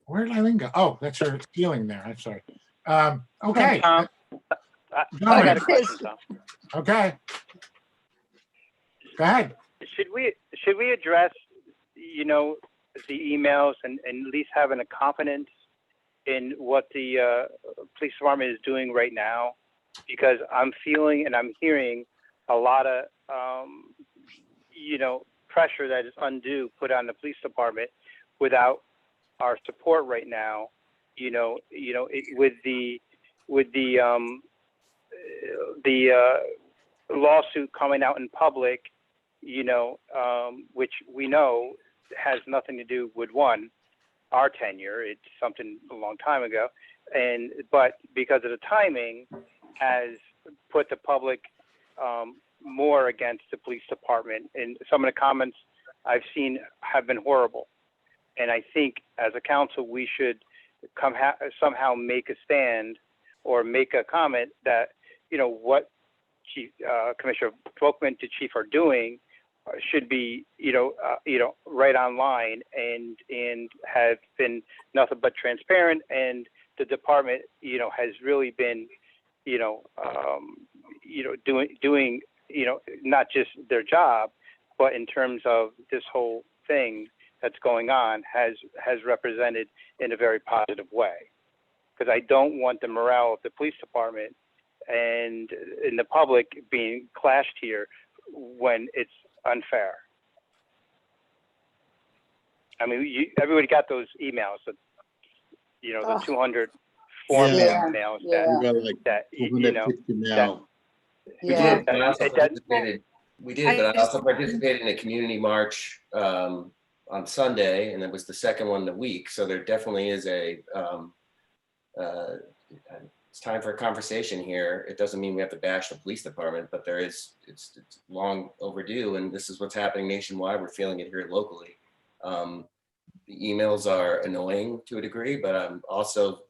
Where did Eileen go? Oh, that's her feeling there. I'm sorry. Okay. I got a question, Tom. Okay. Go ahead. Should we address, you know, the emails and at least having a confidence in what the police department is doing right now? Because I'm feeling and I'm hearing a lot of, you know, pressure that is undue put on the police department without our support right now. With the lawsuit coming out in public, which we know has nothing to do with our tenure. It's something a long time ago, but because of the timing, has put the public more against the police department. And some of the comments I've seen have been horrible. And I think as a council, we should somehow make a stand or make a comment that, what Commissioner Folkman to Chief are doing should be, right on line and have been nothing but transparent. And the department, has really been, doing, not just their job, but in terms of this whole thing that's going on has represented in a very positive way. Because I don't want the morale of the police department and in the public being clashed here when it's unfair. I mean, everybody got those emails, the 200 form emails We did, but I also participated in a community march on Sunday, and it was the second one in the week. So there definitely is it's time for a conversation here. It doesn't mean we have to bash the police department, but it's long overdue, and this is what's happening nationwide. We're feeling it here locally. The emails are annoying to a degree, but I'm also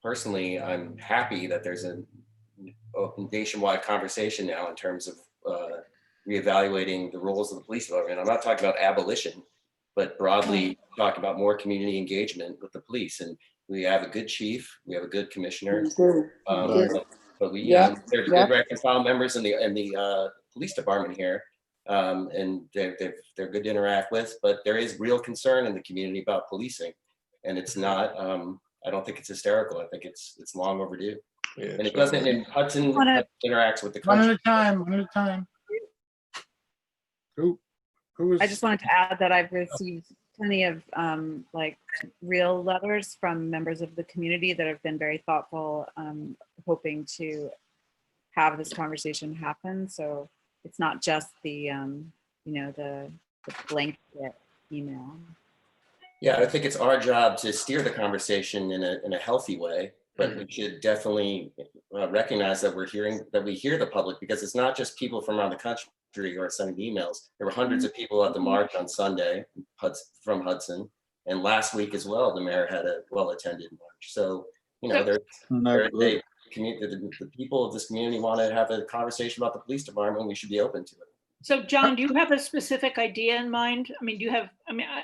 personally, I'm happy that there's a nationwide conversation now in terms of reevaluating the roles of the police department. I'm not talking about abolition, but broadly talking about more community engagement with the police. And we have a good chief, we have a good commissioner, but there's good rank and file members in the police department here, and they're good to interact with. But there is real concern in the community about policing, and it's not. I don't think it's hysterical. I think it's long overdue. Yeah, and it doesn't. And Hudson interacts with the country. One at a time. I just wanted to add that I've received plenty of real letters from members of the community that have been very thoughtful, hoping to have this conversation happen. So it's not just the the blanket email. Yeah, I think it's our job to steer the conversation in a healthy way, but we should definitely recognize that we hear the public, because it's not just people from around the country who are sending emails. There were hundreds of people at the march on Sunday from Hudson, and last week as well, the mayor had a well-attended march. So, the people of this community want to have a conversation about the police department. We should be open to it. So, John, do you have a specific idea in mind? I mean,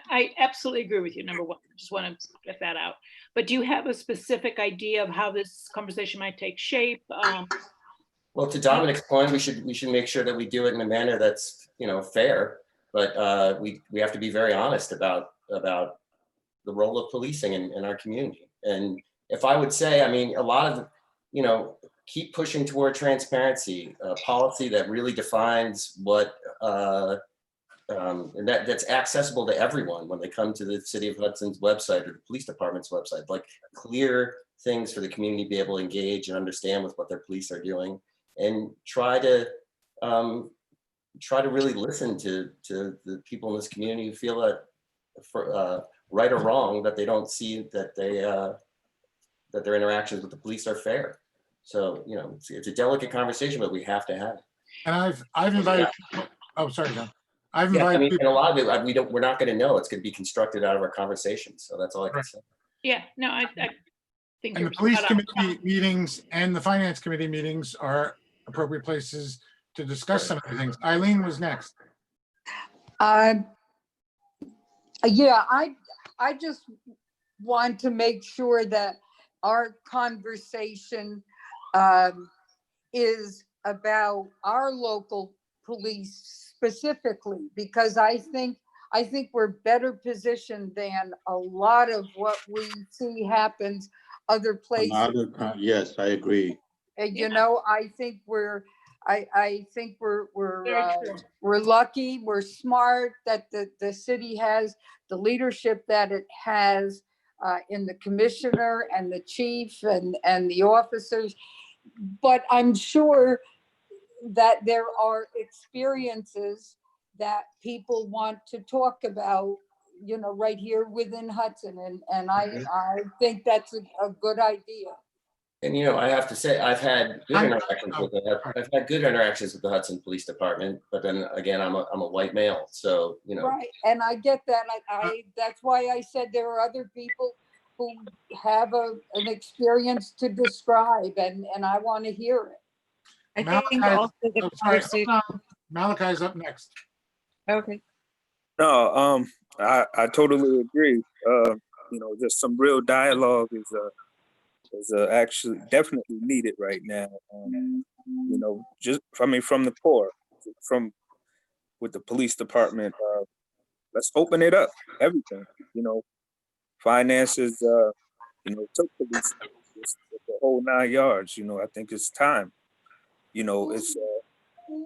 I absolutely agree with you. Number one, I just want to get that out. But do you have a specific idea of how this conversation might take shape? Well, to Dominic's point, we should make sure that we do it in a manner that's fair. But we have to be very honest about the role of policing in our community. And if I would say, a lot of keep pushing toward transparency, a policy that really defines what and that's accessible to everyone when they come to the City of Hudson's website or the police department's website, like clear things for the community to be able to engage and understand with what their police are doing, and try to really listen to the people in this community who feel that for right or wrong, that they don't see that that their interactions with the police are fair. So, it's a delicate conversation, but we have to have it. And I've invited. Oh, sorry, John. I've invited people. And a lot of it, we're not going to know. It's going to be constructed out of our conversation. So that's all I can say. Yeah, no, I think. And the police committee meetings and the finance committee meetings are appropriate places to discuss some of the things. Eileen was next. Yeah, I just want to make sure that our conversation is about our local police specifically, because I think we're better positioned than a lot of what we see happens other places. Yes, I agree. You know, I think I think Very true. we're lucky, we're smart that the city has the leadership that it has in the commissioner and the chief and the officers. But I'm sure that there are experiences that people want to talk about, you know, right here within Hudson. And I think that's a good idea. And, you know, I have to say, I've had good I'm- interactions with I've had good interactions with the Hudson Police Department, but then again, I'm a white male, so, you know. Right, and I get that. That's why I said there are other people who have an experience to describe, and I want to hear it. I think Malachi- also the Oh, sorry, conversation. hold on. Malachi's up next. Okay. No, I totally agree. You know, just some real dialogue is actually definitely needed right now. You know, just I mean, from the core, from with the police department, let's open it up. Everything, you know, finances. You know, took police the whole 9 yards. You know, I think it's time. You know, it's.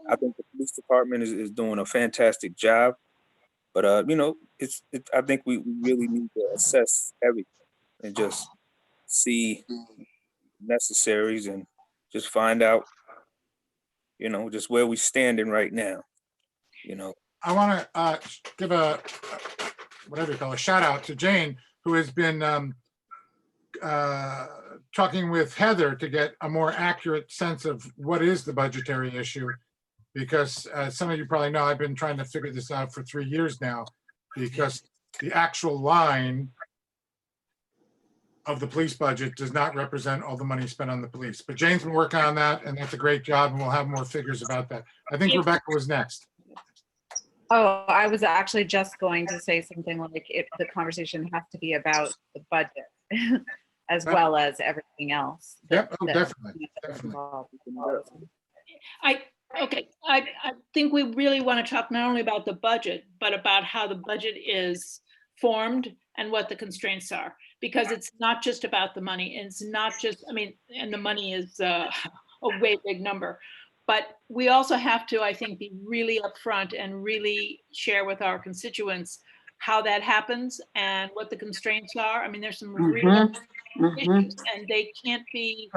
I think the police department is doing a fantastic job. But you know, I think we really need to assess everything and just see necessaries and just find out, you know, just where we standing right now. You know. I want to give whatever you call a shout out to Jane, who has been talking with Heather to get a more accurate sense of what is the budgetary issue. Because some of you probably know, I've been trying to figure this out for 3 years now, because the actual line of the police budget does not represent all the money spent on the police. But Jane's been working on that, and that's a great job, and we'll have more figures about that. I think Rebecca was next. Oh, I was actually just going to say something like the conversation has to be about the budget as well as everything else. Yep, oh, that- definitely, that's definitely. involved. I think we really want to talk not only about the budget, but about how the budget is formed and what the constraints are, because it's not just about the money. It's not just, I mean, and the money is a way big number, but we also have to, I think, be really upfront and really share with our constituents how that happens and what the constraints are. I mean, there's some real issues, and they can't be,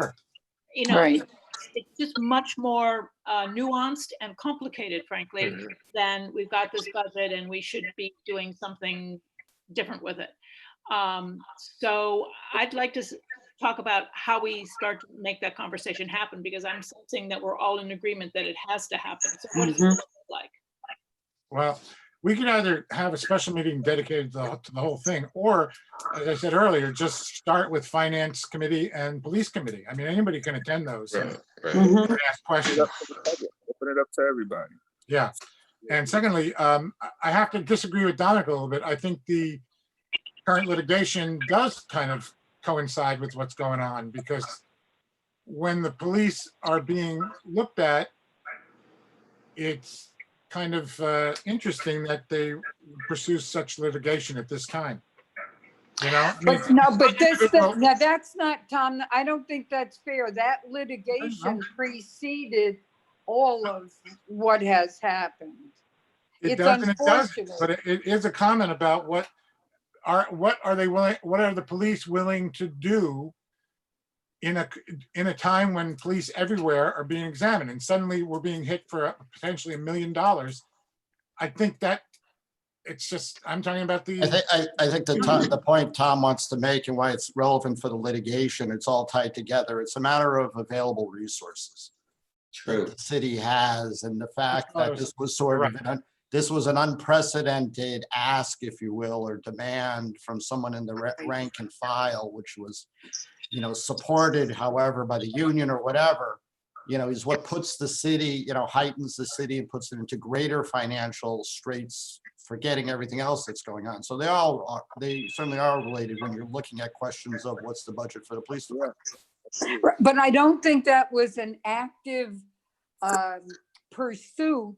you know, Right. it's just much more nuanced and complicated, frankly, than we've got this budget and we should be doing something different with it. So I'd like to talk about how we start to make that conversation happen, because I'm sensing that we're all in agreement that it has to happen. So what does it look like? Well, we could either have a special meeting dedicated to the whole thing, or, as I said earlier, just start with finance committee and police committee. I mean, anybody can attend those and ask questions. Open it up to everybody. Yeah. And secondly, I have to disagree with Dominic a little bit. I think the current litigation does kind of coincide with what's going on, because when the police are being looked at, it's kind of interesting that they pursue such litigation at this time. You know, I mean, But no, but now that's not, Tom, I don't think that's fair. That litigation preceded all of what has happened. it It's does and it doesn't, unfortunate. but it is a comment about what are the police willing to do in a time when police everywhere are being examined, and suddenly we're being hit for potentially $1 million. I think that it's just, I'm talking about I think the point Tom wants to make and why it's relevant for the litigation, it's all tied together. It's a matter of available resources True. the city has, and the fact that this was sort of this was an unprecedented ask, if you will, or demand from someone in the rank and file, which was, you know, supported, however, by the union or whatever, you know, is what puts the city, you know, heightens the city and puts it into greater financial straits forgetting everything else that's going on. So they certainly are related when you're looking at questions of what's the budget for the police department. Right, but I don't think that was an active pursuit.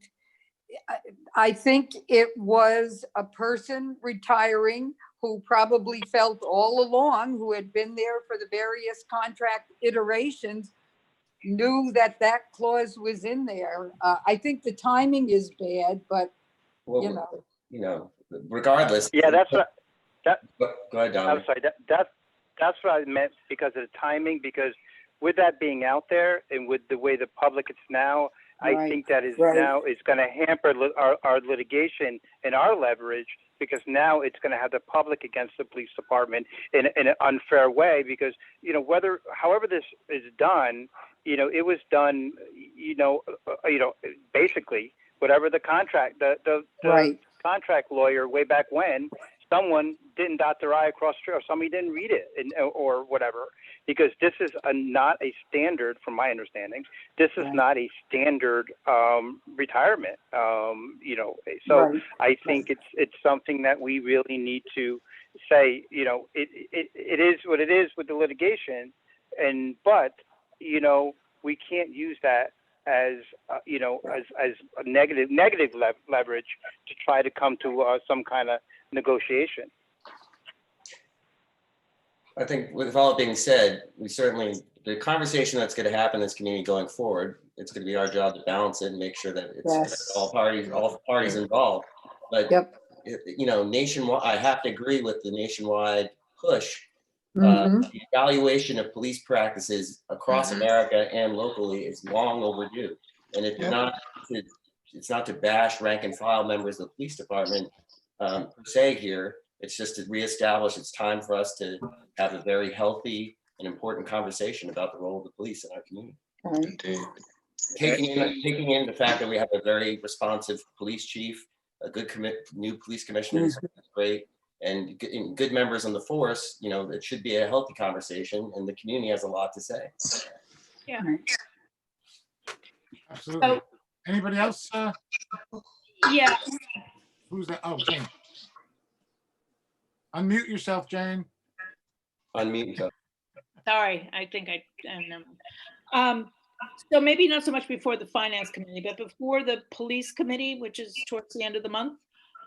I think it was a person retiring who probably felt all along, who had been there for the various contract iterations, knew that that clause was in there. I think the timing is bad, but Well, regardless. Yeah, that's what, Go ahead, Dominic. I'm sorry, that's what I meant because of the timing, because with that being out there and with the way the public is now, I Right, think that is right. now is going to hamper our litigation and our leverage, because now it's going to have the public against the police department in an unfair way, because, however this is done, it was done, basically whatever the contract, the Right. contract lawyer way back when, someone didn't dot their I across the, or somebody didn't read it, or whatever, because this is not a standard, from my understanding. This is Right. not a standard retirement. So Right. I think it's something that we really need to say. It is what it is with the litigation, but we can't use that as as a negative leverage to try to come to some kind of negotiation. I think with all being said, the conversation that's going to happen in this community going forward, it's going to be our job to balance it and make sure that it's Yes. all parties involved. But, Yep. nationwide, I have to agree with the nationwide push. Mhm. The evaluation of police practices across America and locally is long overdue. And it's not to bash rank and file members of the police department per se here. It's just to reestablish it's time for us to have a very healthy and important conversation about the role of the police in our community. Right. Taking in the fact that we have a very responsive police chief, a good new police commissioner is great, and good members on the force. It should be a healthy conversation, and the community has a lot to say. Absolutely. So- Anybody else? Yeah, Who's that? Oh, Jane. Unmute yourself, Jane. Unmute yourself. sorry, I think I know. So maybe not so much before the finance committee, but before the police committee, which is towards the end of the month.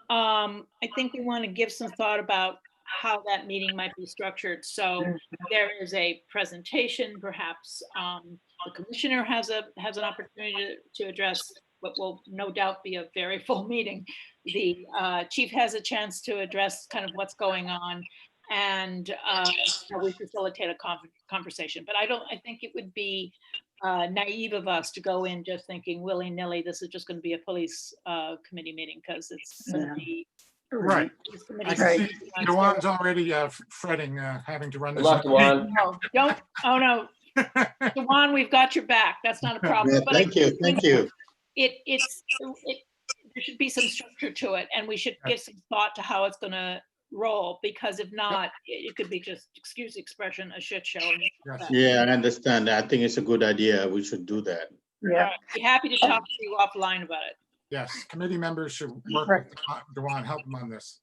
I think we want to give some thought about how that meeting might be structured. So there is a presentation, perhaps the commissioner has an opportunity to address what will no doubt be a very full meeting. The chief has a chance to address kind of what's going on, and how we facilitate a conversation. But I think it would be naive of us to go in just thinking willy-nilly, this is just going to be a police committee meeting, because it's going to be. Right. Police I committee- can see Dewan's already fretting, having to run Good this. luck, Dewan. No, don't, oh no, Dewan, we've got your back. That's not a problem. Yeah, But I thank you, thank you. there should be some structure to it, and we should give some thought to how it's gonna roll, because if not, it could be just, excuse the expression, a shit show. Yes. Yeah, I understand. I think it's a good idea. We should do that. Yeah. Be happy to talk to you offline about it. Yes, committee members should work Right. with Dewan, help him on this.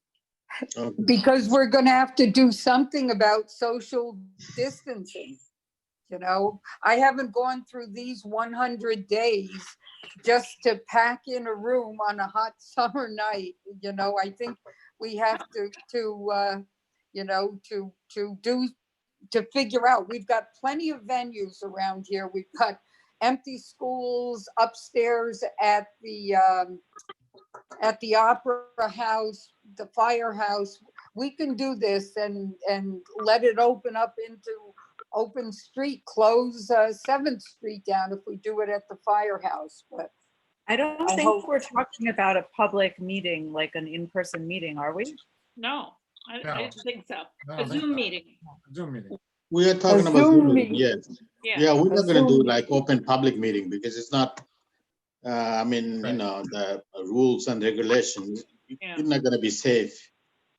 Okay. Because we're gonna have to do something about social distancing. I haven't gone through these 100 days just to pack in a room on a hot summer night. I think we have to figure out, we've got plenty of venues around here. We've got empty schools upstairs at the Opera House, the Firehouse. We can do this and let it open up into open street, close 7th Street down if we do it at the Firehouse. But I don't I think hope- we're talking about a public meeting, like an in-person meeting, are we? No, I No. didn't think so. No, A that's Zoom not- meeting, Zoom meeting. We are talking A about Zoom Zoom, meeting. yes. yeah. Yeah, we're A not gonna do Zoom like open public meeting because it's not, Right. the rules and regulations, Yeah. you're not gonna be safe.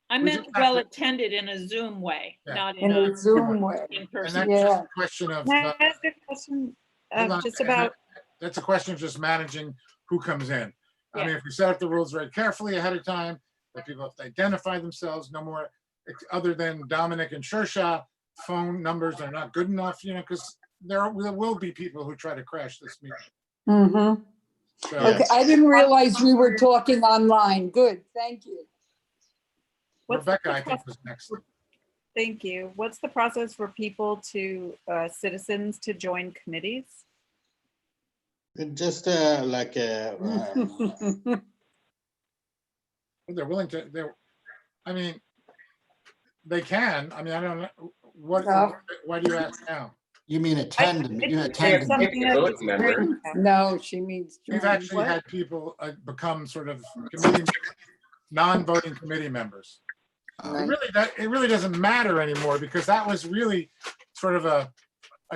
I We meant just have to- well attended in a Zoom way, Yeah. not in in a Zoom way. in And person. that's just Yeah. a question of, Can I ask a question hold on, just and about, that's a question of just managing who comes in. I Yeah. mean, if we set up the rules very carefully ahead of time, that people have to identify themselves, no more, other than Dominic and Shershaw, phone numbers are not good enough, because there will be people who try to crash this meeting. Mhm. So, Okay, I didn't realize we were talking online. Good, thank you. What's the Rebecca, I think, was next. Thank you. What's the process for people citizens to join committees? Just like, They're willing to, I mean, they can, I don't know, No. why do you ask now? You mean attend, you It's attend. It's something a that voting member. No, she means. We've join. actually What? had people become sort of committee, non-voting committee members. Right. It really doesn't matter anymore, because that was really sort of a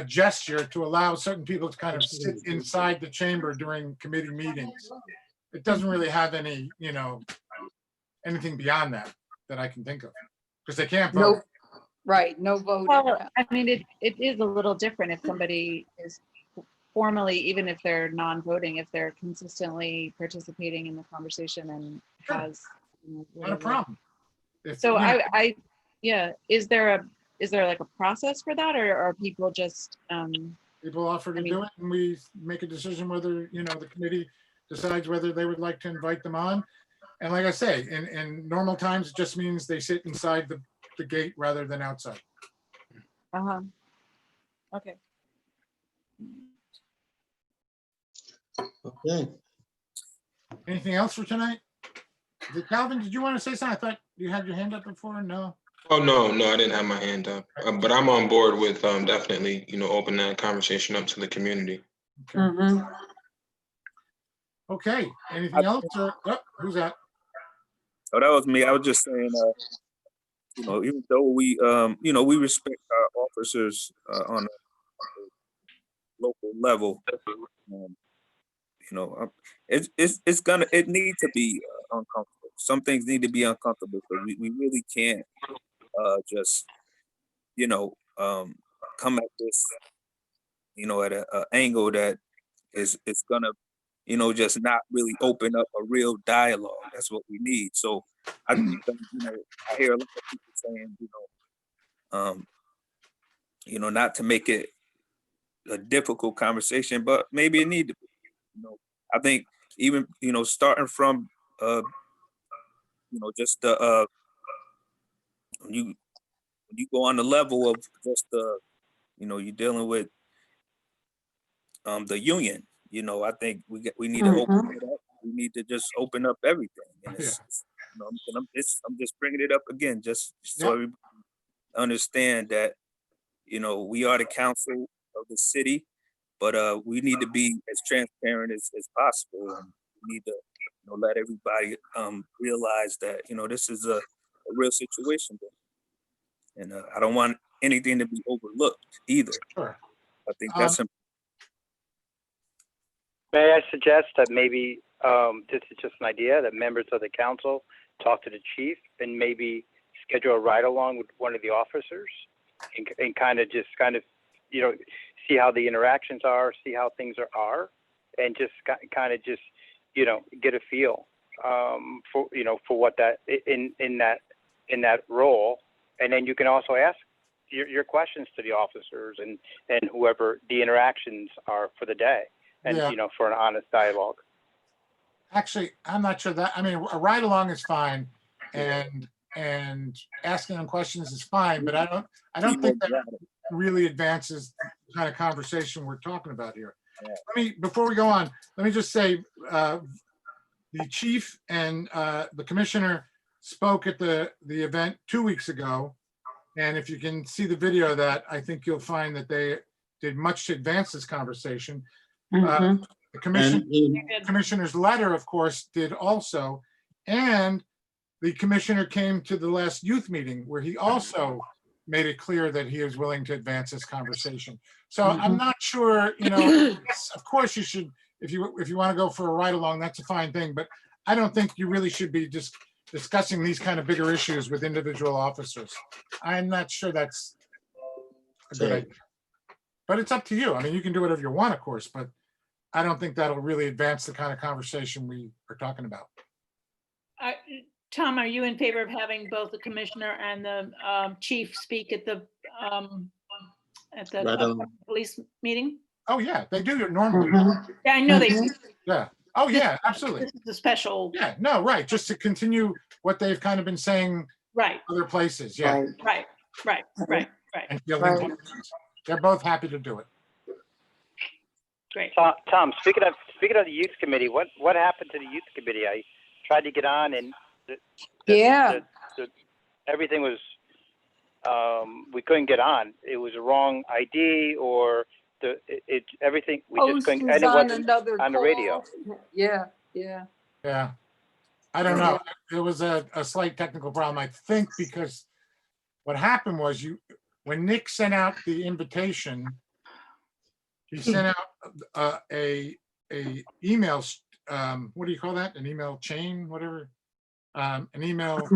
gesture to allow certain people to kind of sit inside the chamber during committee meetings. It doesn't really have any, anything beyond that I can think of, because they can't vote. No, right, no voting. Well, I mean, it is a little different if somebody is formally, even if they're non-voting, if they're consistently participating in the conversation and Sure. has. Not a whatever. problem. So yeah, is there like a process for that, or are people just, People offer to do it, and we make a decision whether, the committee decides whether they would like to invite them on. And like I say, in normal times, it just means they sit inside the gate rather than outside. Okay. okay. Anything else for tonight? Calvin, did you want to say something? I thought you had your hand up before. No? Oh, no, I didn't have my hand up, but I'm on board with definitely, open that conversation up to the community. Okay. Mhm. Okay. Anything else? Or, who's that? Oh, that was me. I was just saying, even though we, we respect our officers on a local level, it needs to be uncomfortable. Some things need to be uncomfortable, because we really can't just, come at this, at an angle that is gonna, just not really open up a real dialogue. That's what we need. So I think, I hear a lot of people saying, not to make it a difficult conversation, but maybe it need to be. I think even, starting from, just the when you go on the level of just you're dealing with the union. I think we need to open it up. We need to just open up everything. And I'm just bringing it up again, just so everybody understand that we are the council of the city, but we need to be as transparent as possible, and we need to let everybody realize that this is a real situation, and I don't want anything to be overlooked either. Sure. I think that's important. May I suggest that maybe, this is just an idea, that members of the council talk to the chief and maybe schedule a ride along with one of the officers and kind of see how the interactions are, see how things are, and just kind of just, get a feel for what that in that role. And then you can also ask your questions to the officers and whoever the interactions are for the day, and for an honest dialogue. Actually, I'm not sure that, a ride along is fine, and asking them questions is fine, but I don't think that really advances the kind of conversation we're talking about here. Before we go on, let me just say, the chief and the commissioner spoke at the event 2 weeks ago. And if you can see the video of that, I think you'll find that they did much to advance this conversation. The commissioner's letter, of course, did also. And the commissioner came to the last youth meeting where he also made it clear that he is willing to advance this conversation. So I'm not sure, of course you should, if you want to go for a ride along, that's a fine thing, but I don't think you really should be just discussing these kind of bigger issues with individual officers. I'm not sure that's a good idea. But it's up to you. You can do whatever you want, of course, but I don't think that'll really advance the kind of conversation we are talking about. Tom, are you in favor of having both the commissioner and the chief speak at the Right on. police meeting? Oh, yeah, they do it normally. Yeah, I know they do. Yeah. Oh, yeah, absolutely. This is the special, Yeah, no, right. Just to continue what they've kind of been saying right, other places. Yeah. right. And fielding Right. questions. They're both happy to do it. Great. Tom, speaking of the youth committee, what happened to the youth committee? I tried to get on and Yeah. everything was, we couldn't get on. It was a wrong ID or everything, we just Post couldn't, was and it on wasn't another on the radio. call. Yeah, yeah. Yeah. I don't know. It was a slight technical problem, I think, because what happened was when Nick sent out the invitation, he sent out a email, what do you call that? An email chain, whatever? An email,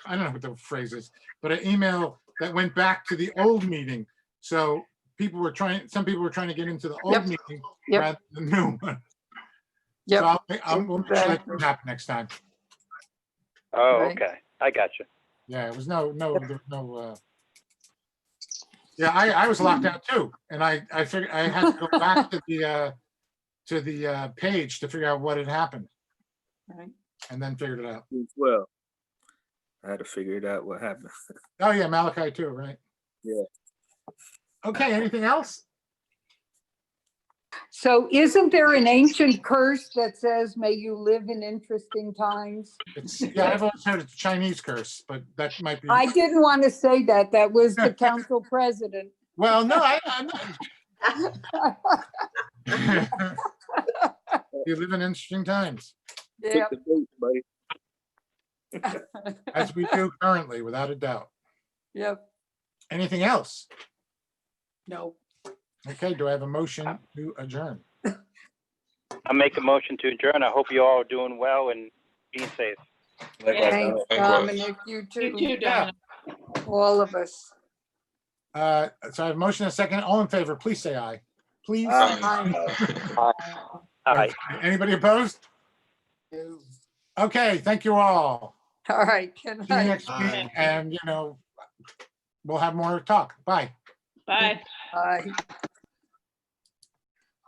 I don't know what the phrase is, but an email that went back to the old meeting. So some people were trying to get into the old Yep. meeting Yep. rather than the new one. Yep. So we'll make sure that Exactly. doesn't happen next time. Oh, Right. okay. I got you. Yeah, it was there was no, yeah, I was locked out too. And I figured I had to go back to the page to figure out what had happened Right. and then figured it out. as well. I had to figure it out what happened. Oh, yeah, Malachi too, right? Yeah. Okay, anything else? So isn't there an ancient curse that says, may you live in interesting times? Yeah, I've always heard it's a Chinese curse, but that might be, I didn't want to say that. That was the council president. well, no, I'm not. You live in interesting times, Yeah. Took the bait, buddy. as we do currently, without a doubt. Yep. Anything else? No. Okay, do I have a motion to adjourn? I'll make a motion to adjourn. I hope you all are doing well and being safe. Likewise, Thanks, Dominic. You You too. too, Dominic. All of us. So I have a motion and a second. All in favor, please say aye. Please. All right. Anybody opposed? Okay, thank you all. All right. Good See you night. next week, and we'll have more talk. Bye. Bye. Bye.